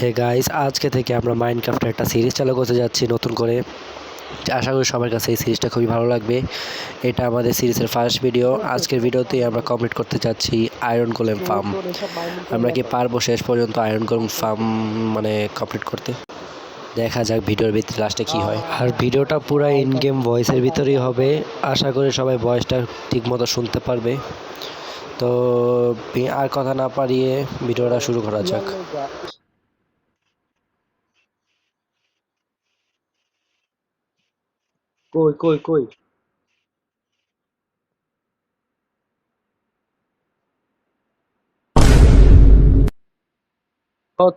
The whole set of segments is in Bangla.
হে গাইস, আজকে থেকে আমরা মাইনক্রাফটের একটা সিরিজ চালু করতে যাচ্ছি নতুন করে। আশা করি সবার কাছে এই সিরিজটা খুবই ভালো লাগবে। এটা আমাদের সিরিজের ফার্স্ট ভিডিও। আজকের ভিডিওতে আমরা কমপ্লিট করতে চাচ্ছি আয়রন গোলেম ফার্ম। আমরা কি পারবো শেষ পর্যন্ত আয়রন গোলেম ফার্ম কমপ্লিট করতে? দেখা যাক ভিডিওর ভিতরে লাস্টে কি হয়। আর ভিডিওটা পুরো ইন গেম ভয়েসের ভিতরেই হবে। আশা করি সবাই ভয়েসটা ঠিকমতো শুনতে পারবে। তো আর কথা না পারিয়ে ভিডিওটা শুরু করা যাক। কই কই কই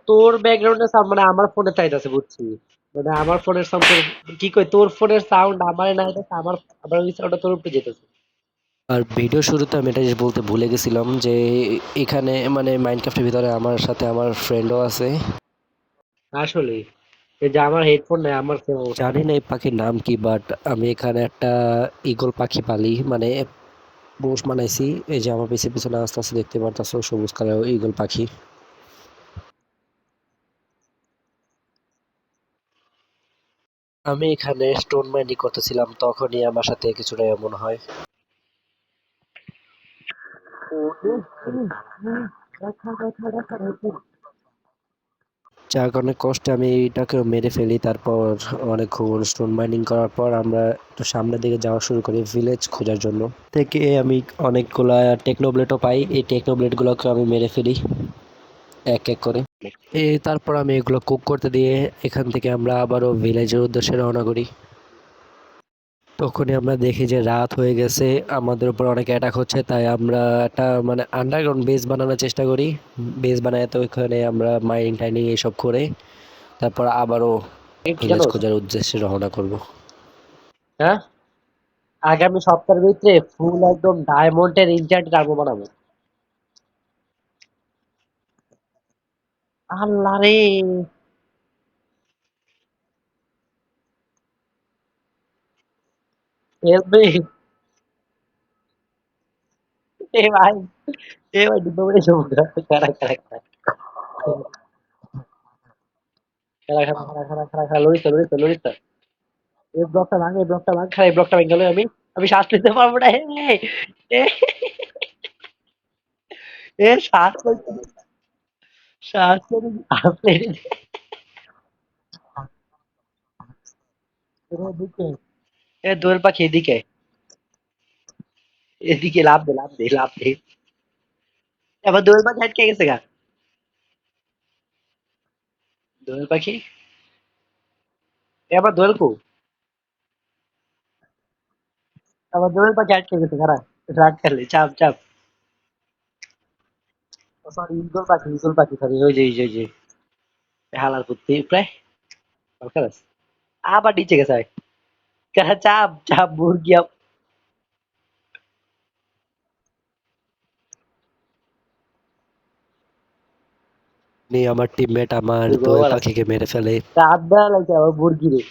তোর ব্যাকগ্রাউন্ডের সাউন্ড আমার ফোনে চাইতেছে বুঝছি। আমার ফোনের সাউন্ড কি কই তোর ফোনের সাউন্ড আমারে না আইতাছে, আমার ওই সাউন্ডটা তোর উপরে যেতেছে। আর ভিডিও শুরুতে আমি এটা জিনিস বলতে ভুলে গেছিলাম যে এখানে মাইনক্রাফটের ভিতরে আমার সাথে আমার ফ্রেন্ডও আছে। আসলে এই যে আমার হেডফোন নাই, আমার সেম অবস্থা। জানি না এই পাখির নাম কি, বাট আমি এখানে একটা ঈগল পাখি পালি, পোষ বানাইছি। এই যে আমার পিছে পিছনে আস্তে আস্তে দেখতে পারতাছো, সবুজ কালার ঈগল পাখি। আমি এখানে স্টোন মাইনিং করতেছিলাম, তখনই আমার সাথে কিছুটা এমন হয়। যার কারণে কষ্টে আমি এটাকে মেরে ফেলি। তারপর অনেকক্ষণ স্টোন মাইনিং করার পর আমরা একটু সামনের দিকে যাওয়া শুরু করি ভিলেজ খোঁজার জন্য। থেকে আমি অনেকগুলা টেকনোব্লেডও পাই। এই টেকনোব্লেডগুলোকে আমি মেরে ফেলি এক এক করে। তারপর আমি এগুলো কুক করতে দিয়ে এখান থেকে আমরা আবারও ভিলেজের উদ্দেশ্যে রওনা করি। তখনই আমরা দেখি যে রাত হয়ে গেছে, আমাদের উপর অনেক অ্যাটাক হচ্ছে। তাই আমরা একটা আন্ডারগ্রাউন্ড বেস বানানোর চেষ্টা করি। বেস বানায় তো ওইখানে আমরা মাইনিং টাইনিং এইসব করে তারপর আবারও কি ভিলেজ জানোস? খোঁজার উদ্দেশ্যে রওনা করব। হ্যাঁ, আগামী সপ্তাহের ভিতরে ফুল একদম ডায়মন্ডের ইনচার্ট আর্মো বানাবো। আল্লাহ রে, হেল্প মি। এ ভাই, এ ভাই ডিব্বা মেরে সমুদ্র। খারা খারা খারা খারা খারা খারা খারা খারা খারা লড়িস লড়িস লড়িস। এই ব্লকটা ভাঙ, এই ব্লকটা ভাঙ, খারা এই ব্লকটা ভেঙে গেল। আমি আমি শ্বাস নিতে পারবো না। এ, এ শ্বাস শ্বাস আপনি এদিকে, এ দোয়েল পাখি এদিকে, এদিকে লাভ দে লাভ দে লাভ দে। এবার দোয়েল পাখি আটকে গেছে গা। দোয়েল পাখি, এবার দোয়েল কো, আবার দোয়েল পাখি আটকে গেছে খারা। রাত খেলে চাপ চাপ। সরি, ইগল পাখি সরি। ওই যে ওই যে ওই যে হালার কুত্তি প্রায় দরকার আছে। আবার নিচে গেছে ভাই। খারা চাপ চাপ মুরগি আমার টিমমেট আমার দোয়েল গোবার আছে। পাখিকে মেরে ফেলে। রাত বেলা লাগছে আবার মুরগি রে।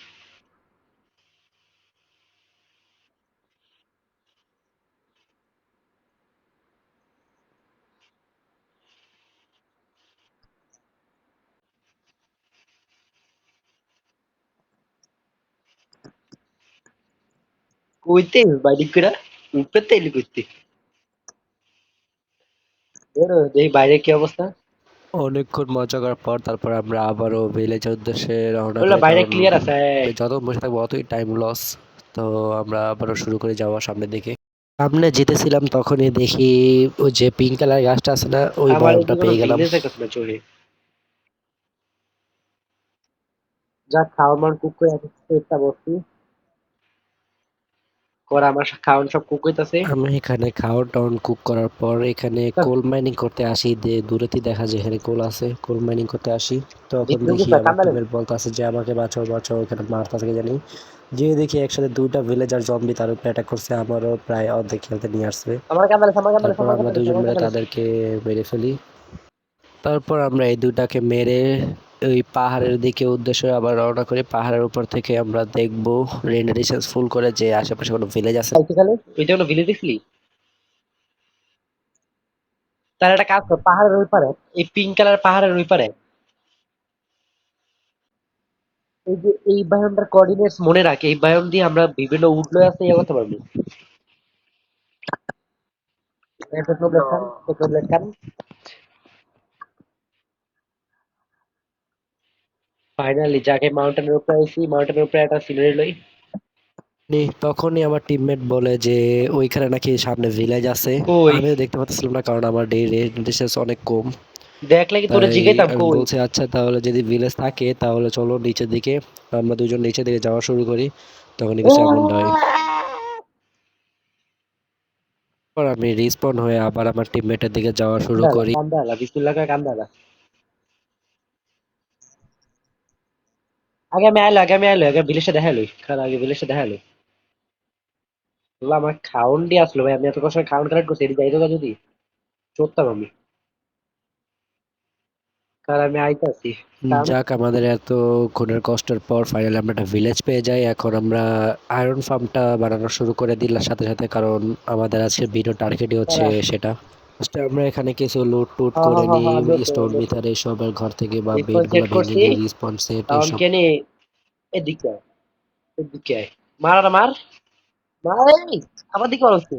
কইতে বাইরে করে উপরে তেলি করতে। বেরো দেখি বাইরে কি অবস্থা। অনেকক্ষণ মজা করার পর তারপর আমরা আবারও ভিলেজের উদ্দেশ্যে রওনা বললো করি, বাইরে কারণ ক্লিয়ার আছে। যত বসে থাকবো অতই টাইম লস। তো আমরা আবারও শুরু করে যাওয়া সামনের দিকে। সামনে যেতেছিলাম তখনই দেখি ওই যে পিঙ্ক কালার গাছটা আছে না, ওই আমার বায়োমটা এদিকে কোনো পেয়ে গেলাম। ভিলেজ দেখাচ্ছে না চোখে। যা খাওয়ার মান কুক করে একটা বসছি করা, আমার খাওয়ান সব কুক হইতাছে। আমি এখানে খাওয়ার টাউন কুক করার পর এখানে কোল মাইনিং করতে আসি। দূরেতেই দেখা যায় এখানে কোল আছে, কোল মাইনিং করতে আসি। তখন ভিতরে দেখি গেছে আমার কান্দারে। টিমের বলতেছে যে আমাকে বাঁচাও বাঁচাও, এখানে মারতা থেকে জানি। যে দেখি একসাথে দুইটা ভিলেজার জম্বি তার উপরে অ্যাটাক করছে, আমারও প্রায় অর্ধেক খেলতে নিয়ে আসছে। আমার কান্দারে আমার কান্দারে তারপর আমার আমরা কান্দারে দুজন আমার মিলে কান্দারে। তাদেরকে মেরে ফেলি। তারপর আমরা এই দুটাকে মেরে ওই পাহাড়ের দিকে উদ্দেশ্যে আবার রওনা করি। পাহাড়ের উপর থেকে আমরা দেখবো রেন্ডারেশন ফুল করে যে আশেপাশে কোনো ভিলেজ আছে। খাইতে ওইটা কোনো ভিলেজ দেখলি? তার একটা কাজ কর, পাহাড়ের ওই পারে, এই পিঙ্ক কালার পাহাড়ের ওই পারে এই যে এই বায়োনটার কোঅর্ডিনেটস মনে রাখে, এই বায়োন দিয়ে আমরা বিভিন্ন উডলয় আছে ইয়ে করতে পারবো। টেকনোব্লেড খান। ফাইনালি যাকে মাউন্টেনের উপরে আইছি, মাউন্টেনের উপরে একটা সিনারি লই। তখনই আমার টিমমেট বলে যে ওইখানে নাকি সামনে ভিলেজ আছে। কই আমিও দেখতে পাচ্ছিলাম না কারণ আমার ডিস্টেন্স অনেক কম। দেখলে কি তোরে তাই জিগাইতাম আমি কই। বলছি আচ্ছা তাহলে যদি ভিলেজ থাকে তাহলে চলো নিচের দিকে। আমরা দুজন নিচের দিকে যাওয়া শুরু করি। তখনই কিছু এমনটা হয়। পর আমি রিসপন হয়ে আবার আমার টিমমেটের দিকে যাওয়া শুরু কান্দালা করি। কান্দালা বিসমিল্লাহ করে কান্দালা। আগে বিলেসে দেখা লই, কারণ আগে বিলেসে দেখা লই। আল্লাহ আমার খাউন দিয়ে আসলো ভাই, আমি এত কষ্ট করে খাউন কালেক্ট করছি, এটি যাইতো না যদি চড়তাম আমি। কারণ আমি আইতাছি কারণ যাক আমাদের এতক্ষণের কষ্টের পর ফাইনালি আমরা একটা ভিলেজ পেয়ে যাই। এখন আমরা আয়রন ফার্মটা বানানো শুরু করে দিলাম সাথে সাথে, কারণ আমাদের আজকের ভিডিও টার্গেটই হচ্ছে তারা সেটা। ফার্স্টে আমরা এখানে কিছু লুট টুট হ্যাঁ করে হ্যাঁ হ্যাঁ নিই, হ্যাঁ, আমি ওকে স্টোন আমি ওকে মিথার এইসবের ঘর থেকে বা রিসপন্স বেডগুলো সেট ভেঙে করছি। নিই, রিসপন সেট কারণ এইসব। কেনে এদিকে আয়, এদিকে আয়। মার আর মার মার এই, আমার দিকে মার হচ্ছে।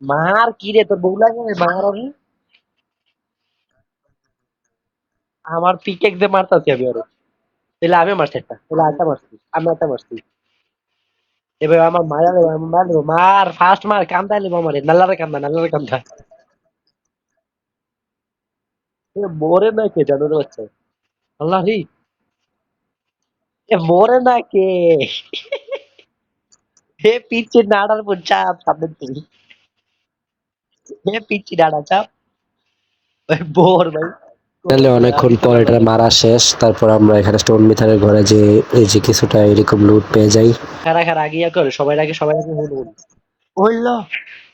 মার কি রে তোর বউ লাগে মার আমি। আমার পিকেক দিয়ে মারতাছি আমি আরো। তাহলে আমি মারছি একটা, তাহলে আরেকটা মারছি, আমি একটা মারছি। এবার আমার মারা দেবো, আমার মার দেবো, মার ফার্স্ট মার কান্দা নেবো আমার নাল্লারে কান্দা নাল্লারে কান্দা। এ মরে না কে জানো রে বাচ্চা, আল্লাহ রে, এ মরে না কে। হে পিচ্ছি নাড়ার পর চাপ সামনে তুই, হে পিচ্ছি নাড়া চাপ। ভাই বোর ভাই, তাহলে অনেকক্ষণ পর এটা মারা শেষ। তারপর আমরা এখানে স্টোন মিথারের ঘরে যে এই যে কিছুটা এরকম লুট পেয়ে যাই। খারা খারা আগে ইয়া করে, সবাই আগে হুন হুন হইলো।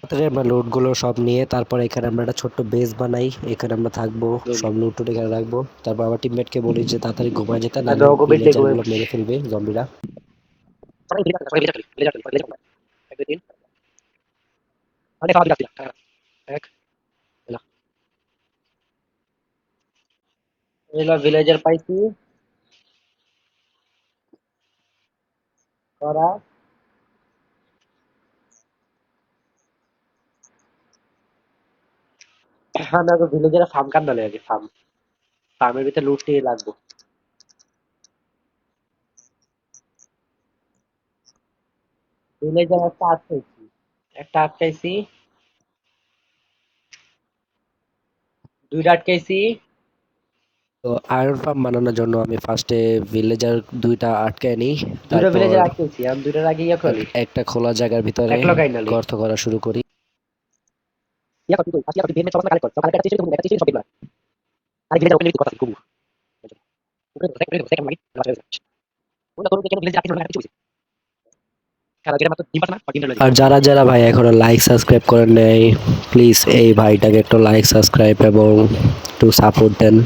তাড়াতাড়ি আমরা লুটগুলো সব নিয়ে তারপর এখানে আমরা একটা ছোট্ট বেস বানাই। এখানে আমরা থাকবো, সব লুট টুট এখানে রাখবো। তারপর আমার টিমমেটকে বলি যে তাড়াতাড়ি ঘুমায় যেতে, নাহলে ভিলেজার গুলো মেরে ফেলবে জম্বিরা। ভিলেজার পাইছি করা। আমি আগে ভিলেজার ফার্ম কান্দালে আগে ফার্ম, ফার্মের ভিতরে লুট নিয়ে লাগবো। ভিলেজার একটা আটকাইছি, দুইটা আটকাইছি। তো আয়রন ফার্ম বানানোর জন্য আমি ফার্স্টে ভিলেজার দুইটা আটকে নিই। দুইটা তারপর ভিলেজার আটকাইছি, আমি দুইটার আগে ইয়া করলি একটা খোলা জায়গার ভিতরে এক লগাই নালি গর্ত করা শুরু করি। ইয়া করবি তুই আজকে বের সব কালেক্ট কর, সব কালেক্ট করতে একটা চিঠি সব দিবা। আরে ভিলেজার ওপেন কথা খুব ওকে সেকেন্ড লাগি ওটা করতে কেন ভিলেজার আটকে কিছু কারণ এটা মাত্র 3 না 3 লাগি। আর যারা যারা ভাই এখনো লাইক সাবস্ক্রাইব করেন নাই, প্লিজ এই ভাইটাকে একটু লাইক সাবস্ক্রাইব এবং একটু সাপোর্ট দেন।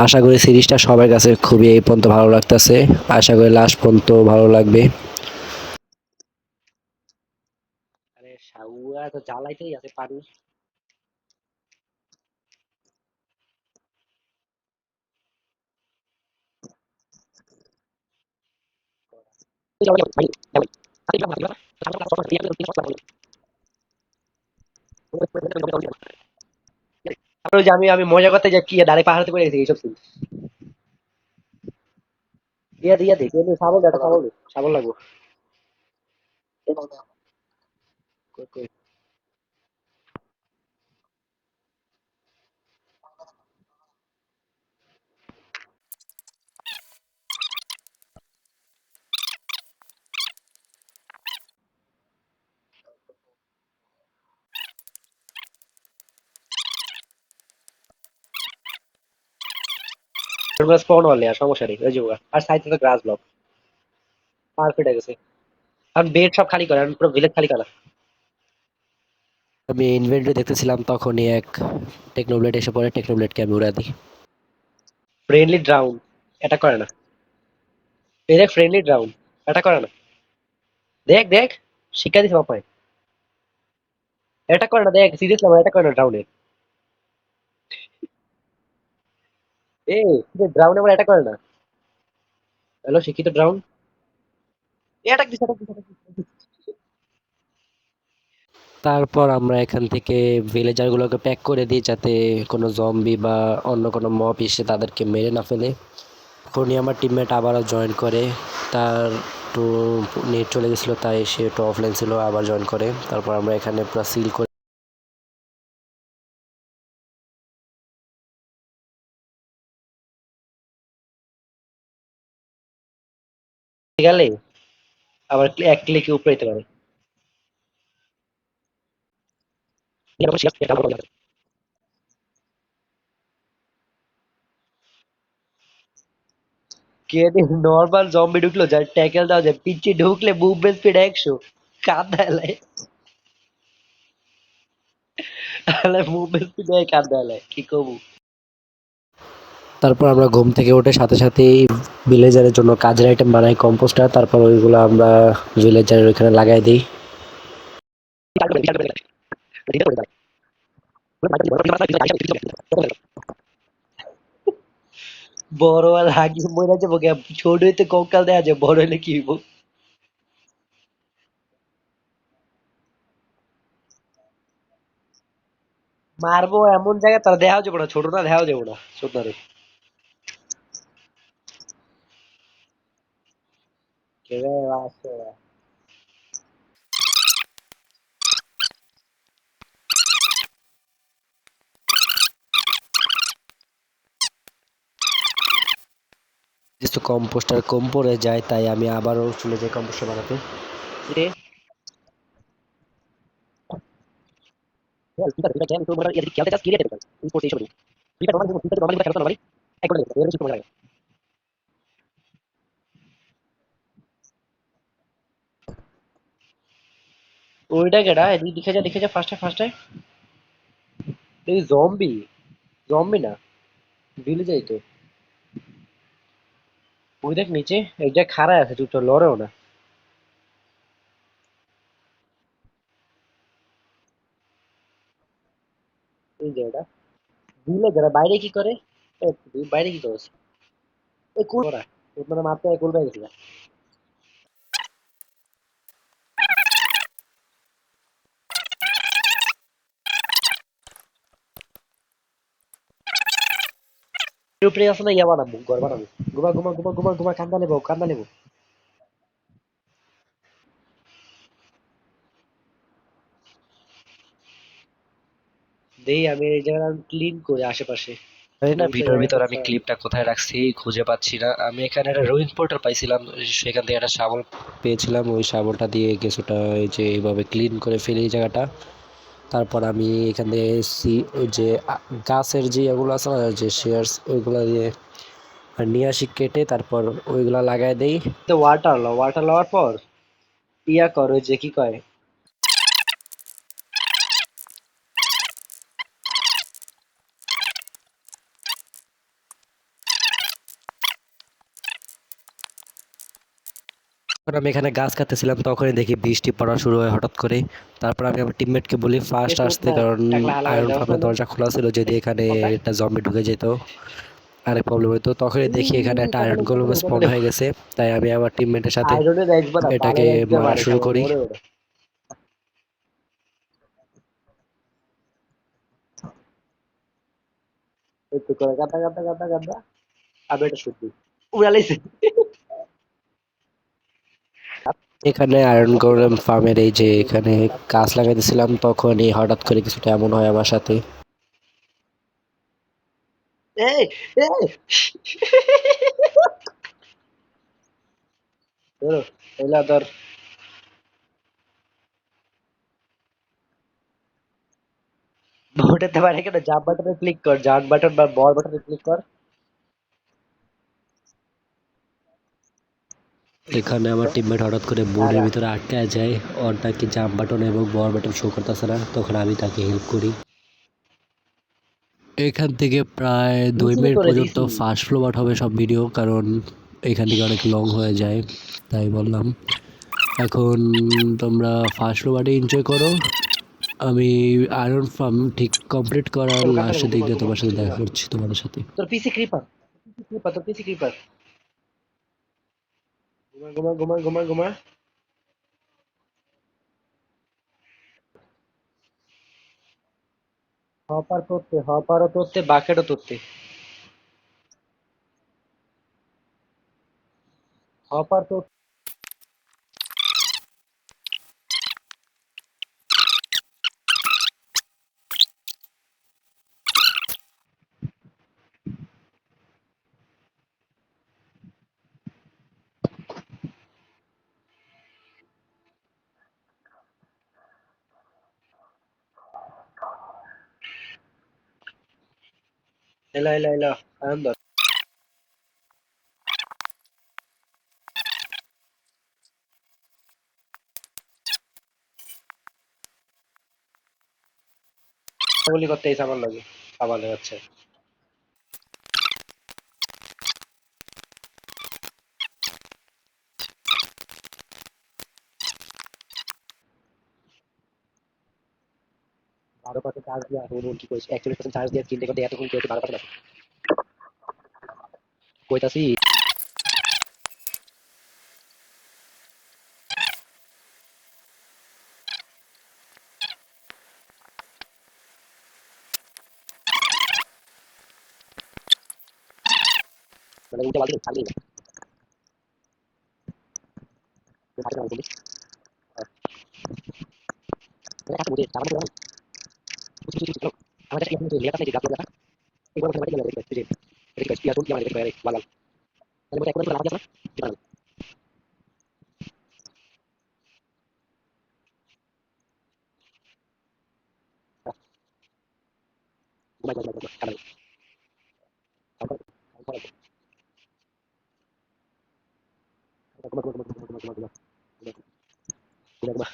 আশা করি সিরিজটা সবার কাছে খুবই এই পর্যন্ত ভালো লাগতেছে। আশা করি লাস্ট পর্যন্ত ভালো লাগবে। আরে শাউয়া তো জ্বালাইতেই আছে পানি। তারপরে যে আমি আমি মজা করতে যাই কি ডাইরেক্ট পাহাড়তে পড়ে গেছি এইসব সিন। দিয়া দে কিন্তু সাবল একটা সাবল লাগবো। কই, কই। স্পন হলে আর সমস্যা নেই ওই যে ওগা। আর সাইডে তো গ্রাস ব্লক পারফেক্ট হয়ে গেছে। আর বেড সব খালি করে, পুরো ভিলেজ খালি করা। আমি ইনভেন্টরি দেখতেছিলাম তখনই এক টেকনোব্লেড এসে পড়ে, টেকনোব্লেডকে আমি উড়া দিই। ফ্রেন্ডলি ড্রাউন এটা করে না, এই দেখ ফ্রেন্ডলি ড্রাউন এটা করে না, দেখ দেখ শিক্ষা দিছে বাপায়, এটা করে না দেখ সিরিয়াসলি আমার এটা করে না ড্রাউনের। এ ড্রাউন আবার অ্যাটাক করে না। হ্যালো শিক্ষিত ড্রাউন, অ্যাটাক দিছে অ্যাটাক দিছে attack দিছে। তারপর আমরা এখান থেকে ভিলেজারগুলোকে প্যাক করে দিই যাতে কোনো জম্বি বা অন্য কোনো মব এসে তাদেরকে মেরে না ফেলে। তখনই আমার টিমমেট আবারও জয়েন করে। তার একটু নেট চলে গেছিলো তাই সে একটু অফলাইন ছিল, আবার জয়েন করে। তারপর আমরা এখানে পুরো সিল করে গেলে আবার এক ক্লিকে উপরে যেতে পারে। কে নর্মাল জম্বি ঢুকলো যার ট্যাকেল দেওয়া যায়, পিচ্ছে ঢুকলে মুভমেন্ট স্পিড 100, কাঁদায় মুভমেন্ট স্পিড কাঁদায় কি কবু। তারপর আমরা ঘুম থেকে উঠে সাথে সাথেই ভিলেজারের জন্য কাজের আইটেম বানাই, কম্পোস্টার। তারপর ওইগুলো আমরা ভিলেজারের ওইখানে লাগাই দিই। বড় আর হাগি মরে যাবো গে, ছোট হইতে কঙ্কাল দেয়া যায়, বড় হইলে কি হইব। মারবো এমন জায়গায় তারা দেখাও যাবো না, ছোট না দেখাও যাবো না ছোট না রে। কে রে আছে? কিছু কম্পোস্টার কম পড়ে যায় তাই আমি আবারও চলে যাই কম্পোস্টার বানাতে। রে ঠিক আছে ঠিক আছে তো মনে এদিকে খেলতে কাজ কিরে দেবে স্পোর্টস এই সব ঠিক আছে নরমালি ঠিক আছে নরমালি খেলতে নরমালি এক করে দেবে এর কিছু মনে লাগে। ওইটা কেডা এদিকে দেখে যা ফার্স্টে এই জম্বি, জম্বি না দিলে যাই তো। ওই দেখ নিচে এক জায়গায় খাড়া আছে চুপচাপ লড়েও না। এই জায়গাটা দিলে যারা বাইরে কি করে, এ, তুই বাইরে কি করছ? এই কুল ওরা মানে মাত্র কুল বাইরে গেছিল। এর উপরে আছে না ইয়া বানাবো, ঘর বানাবো। ঘুমা কান্দা নেবো। দেই আমি এই জায়গাটা ক্লিন করি আশেপাশে। জানি না নিচে ভিডিওর জায়গাটা ভিতর আমি ক্লিপটা কোথায় রাখছি খুঁজে পাচ্ছি না। আমি এখানে একটা রোইন পোর্টাল পাইছিলাম, সেখান থেকে একটা শাবল পেয়েছিলাম। ওই শাবলটা দিয়ে কিছুটা এই যে এইভাবে ক্লিন করে ফেলি এই জায়গাটা। তারপর আমি এখান থেকে ওই যে গাছের যে এগুলো আছে না, যে শেয়ার্স, ওইগুলা দিয়ে নিয়ে আসি কেটে, তারপর ওইগুলা লাগাই দেই। ওয়াটার লওয়ার পর ইয়া কর ওই যে কি কয়, তখন আমি এখানে গাছ কাটতেছিলাম, তখনই দেখি বৃষ্টি পড়া শুরু হয় হঠাৎ করে। তারপর আমি আমার টিমমেটকে বলি ফার্স্ট আসতে, কারণ টাকলা হালা আয়রন দেওয়া ফার্মের দরজা খোলা ছিল, যদি এখানে একটা জম্বি ঢুকে যেত আরেক প্রবলেম হতো। তখনই দেখি এখানে একটা আয়রন গোলেম স্পন হয়ে গেছে, তাই আমি আমার টিমমেটের সাথে আয়রনের একবার এটাকে বানায় একবার মারা মারে শুরু শালা করি। মরে ওরে। একটু করে গাদা আবে এটা শুদ্ধি উড়ালাইছে। এখানে আয়রন গোলেম ফার্মের এই যে এখানে গাছ লাগাইতেছিলাম, তখনই হঠাৎ করে কিছুটা এমন হয় আমার সাথে। এই এই ধরো এলা ধর, ওটাতে পারে কেন, জাম্প বাটনে ক্লিক কর, জাম্প বাটন বা বল বাটনে ক্লিক কর। এখানে আমার টিমমেট হঠাৎ করে বোর্ডের দাঁড়া ভিতরে আটকায় যায়। ওর নাকি জাম্প বাটন এবং বল বাটন শো করতেছে না, তখন আমি তাকে হেল্প করি। এখান থেকে প্রায় 2 দিছি মিনিট তোরে পর্যন্ত দিছি। ফাস্ট ফরওয়ার্ড হবে সব ভিডিও, কারণ এখান থেকে অনেক লং হয়ে যায়, তাই বললাম। এখন তোমরা ফাস্ট ফরওয়ার্ডে এনজয় করো। আমি আয়রন ফার্ম ঠিক কমপ্লিট করার চলো কাটা লাস্টের নেবো, দিক ঘুমা দিয়ে ঘুমা তোমার সাথে দেখা করছি তোমাদের সাথে। তোর পিসি creeper Kipas tuh sih kipas. Guma. Hopper tutte, bucket tutte. Hopper tutte. Ela. Ando. গুলি করতে এসে আমার লাগে। আবার যাচ্ছে। বারো পার্সেন্ট চার্জ দিয়ে হুন কি কইছে 41% চার্জ দিয়ে চিন্তা করতে এতক্ষণ কইতে 12% আছে কইতাছি মানে উল্টা বালতি খালি না বাকি না বলি মানে একটা বুঝে তার মানে কিছু আমাদের একটা কিন্তু লেখা আছে গাছ লাগা এগুলো মধ্যে বাকি লাগা আছে যে এটা কি পিয়া তুই আমাদের বাইরে বালাল তাহলে মধ্যে একটা লাগা আছে না ঘুমাই কারণ ঘুমা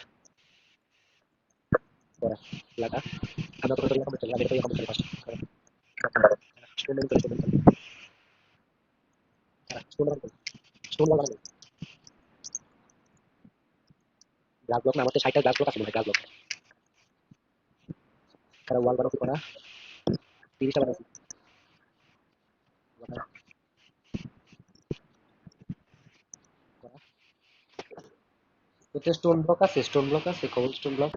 লাগা আমরা তো লাগা করতে লাগা এটা কমপ্লিট ফাস্ট স্টোন করে স্টোন লাগা গ্লাস ব্লক না আমাদের 60টা গ্লাস ব্লক আছে মনে হয় গ্লাস ব্লক কারণ ওয়াল বানাতে করা 30টা বানাতে ওতে স্টোন ব্লক আছে কবল স্টোন ব্লক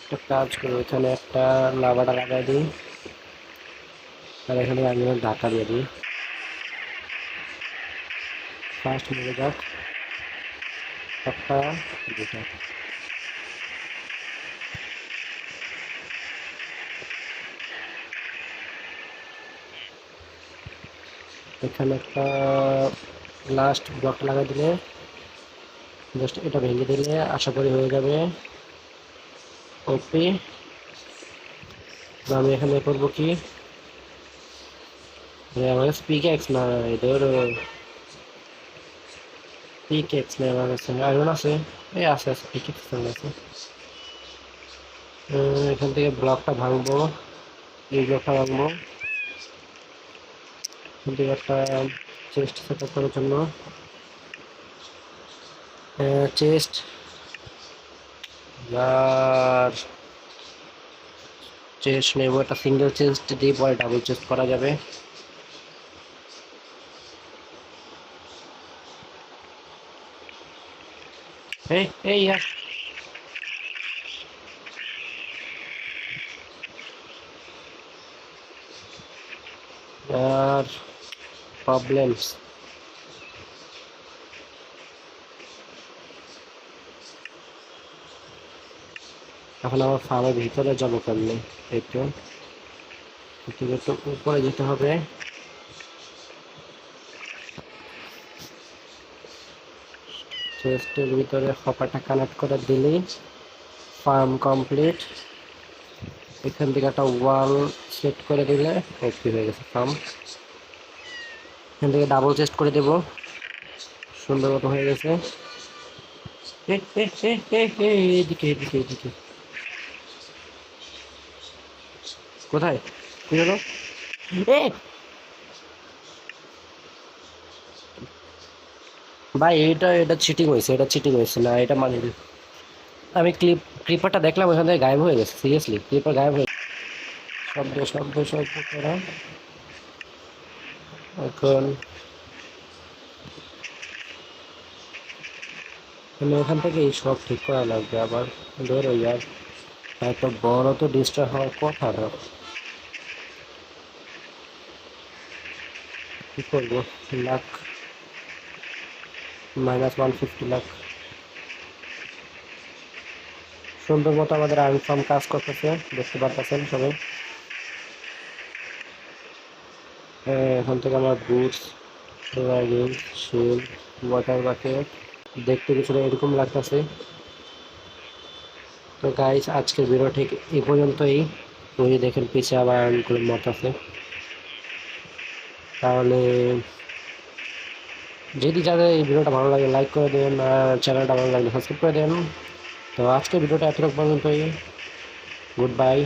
একটা কাজ করি এখানে একটা লাভাটা লাগাই দিই আর এখানে আমি ঢাকা দিয়ে দিই ফার্স্ট মিলে যাক একটা দুটা এখানে একটা লাস্ট ব্লকটা লাগাই দিলে জাস্ট এটা ভেঙে দিলে আশা করি হয়ে যাবে ওপি আমি এখানে করবো কি আমার পিকেক্স না এদের পিকেক্স না আমার কাছে আয়রন আছে এই আছে পিকেক্স আছে এখান থেকে ব্লকটা ভাঙবো এই ব্লকটা ভাঙবো এখান থেকে একটা চেস্ট সেট আপ করার জন্য চেস্ট আর চেস্ট নেব একটা সিঙ্গেল চেস্ট দিয়ে পরে ডাবল চেস্ট করা যাবে এই আর প্রবলেমস এখন আমার ফার্মের ভিতরে যাবো কেমনি একটু উপরে যেতে হবে চেস্টের ভিতরে হপারটা কানেক্ট করে দিলেই ফার্ম কমপ্লিট এখান থেকে একটা ওয়াল সেট করে দিলে ওকে হয়ে গেছে ফার্ম এখান থেকে ডাবল চেস্ট করে দেব সুন্দর মতো হয়ে গেছে এদিকে কোথায় কি হলো এ ভাই, এটা চিটিং হয়েছে, এটা চিটিং হয়েছে না, এটা মানে আমি ক্লিপারটা দেখলাম ওখান থেকে গায়েব হয়ে গেছে, সিরিয়াসলি ক্লিপার গায়েব হয়ে শব্দ করা। এখন মানে ওখান থেকে এই সব ঠিক করা লাগবে আবার। ধরো ইয়ার, এত বড় তো ডিস্টার্ব হওয়ার কথা না। কি করবো, লাখ -150 লাখ। সুন্দর মতো আমাদের আর্নফার্ম কাজ করতেছে, দেখতে পারতেছেন সবাই। এখান থেকে আমার বুটস, রাইডিং, শিল, ওয়াটার বাকেট দেখতে কিছুটা এরকম লাগতেছে। তো গাইস, আজকের ভিডিও ঠিক এই পর্যন্তই। ওই যে দেখেন পিছে আবার আর্নগুলো মত আছে। তাহলে যদি যাদের এই ভিডিওটা ভালো লাগে লাইক করে দেবেন, আর চ্যানেলটা ভালো লাগলে সাবস্ক্রাইব করে দেবেন। তো আজকের ভিডিওটা এতটুকু পর্যন্তই। Good bye.